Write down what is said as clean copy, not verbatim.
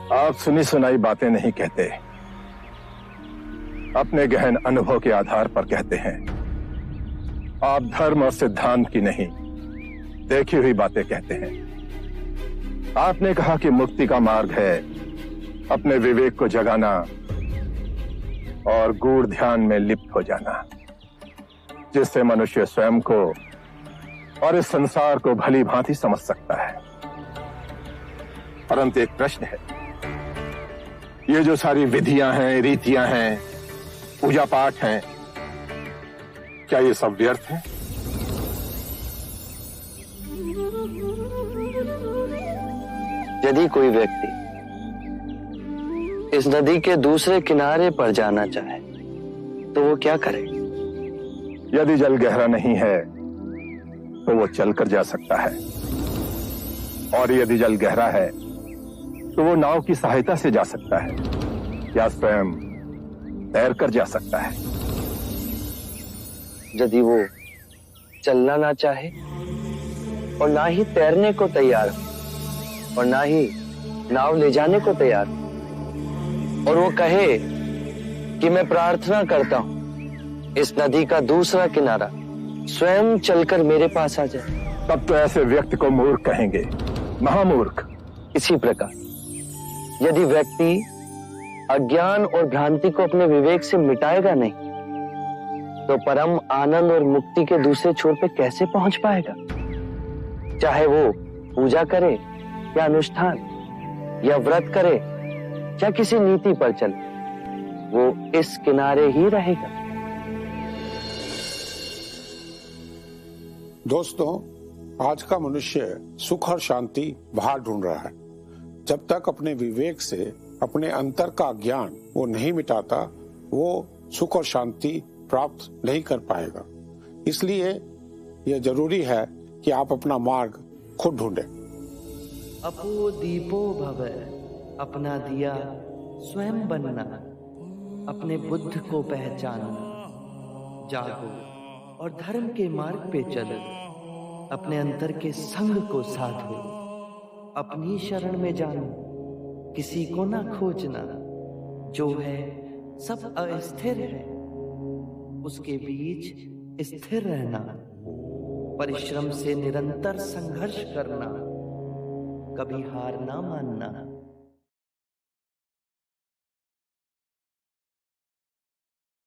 आप सुनी सुनाई बातें नहीं कहते, अपने गहन अनुभव के आधार पर कहते हैं। आप धर्म और सिद्धांत की नहीं, देखी हुई बातें कहते हैं। आपने कहा कि मुक्ति का मार्ग है अपने विवेक को जगाना और गूढ़ ध्यान में लिप्त हो जाना, जिससे मनुष्य स्वयं को और इस संसार को भली भांति समझ सकता है। परंतु एक प्रश्न है, ये जो सारी विधियां हैं, रीतियां हैं, पूजा पाठ हैं, क्या ये सब व्यर्थ है? यदि कोई व्यक्ति इस नदी के दूसरे किनारे पर जाना चाहे तो वो क्या करे? यदि जल गहरा नहीं है तो वो चलकर जा सकता है, और यदि जल गहरा है तो वो नाव की सहायता से जा सकता है या स्वयं तैरकर जा सकता है। यदि वो चलना ना चाहे और ना ही तैरने को तैयार हो और ना ही नाव ले जाने को तैयार हो, और वो कहे कि मैं प्रार्थना करता हूं इस नदी का दूसरा किनारा स्वयं चलकर मेरे पास आ जाए, तब तो ऐसे व्यक्ति को मूर्ख कहेंगे, महामूर्ख। इसी प्रकार यदि व्यक्ति अज्ञान और भ्रांति को अपने विवेक से मिटाएगा नहीं तो परम आनंद और मुक्ति के दूसरे छोर पे कैसे पहुंच पाएगा? चाहे वो पूजा करे या अनुष्ठान या व्रत करे या किसी नीति पर चले, वो इस किनारे ही रहेगा। दोस्तों, आज का मनुष्य सुख और शांति बाहर ढूंढ रहा है। जब तक अपने विवेक से अपने अंतर का ज्ञान वो नहीं मिटाता, वो सुख और शांति प्राप्त नहीं कर पाएगा। इसलिए यह जरूरी है कि आप अपना मार्ग खुद ढूंढें। अपो दीपो भव, अपना दिया स्वयं बनना, अपने बुद्ध को पहचानना, जागो और धर्म के मार्ग पे चलो, अपने अंतर के संग को साधो, अपनी शरण में जानो, किसी को ना खोजना, जो है सब अस्थिर है, उसके बीच स्थिर रहना, परिश्रम से निरंतर संघर्ष करना, कभी हार ना मानना।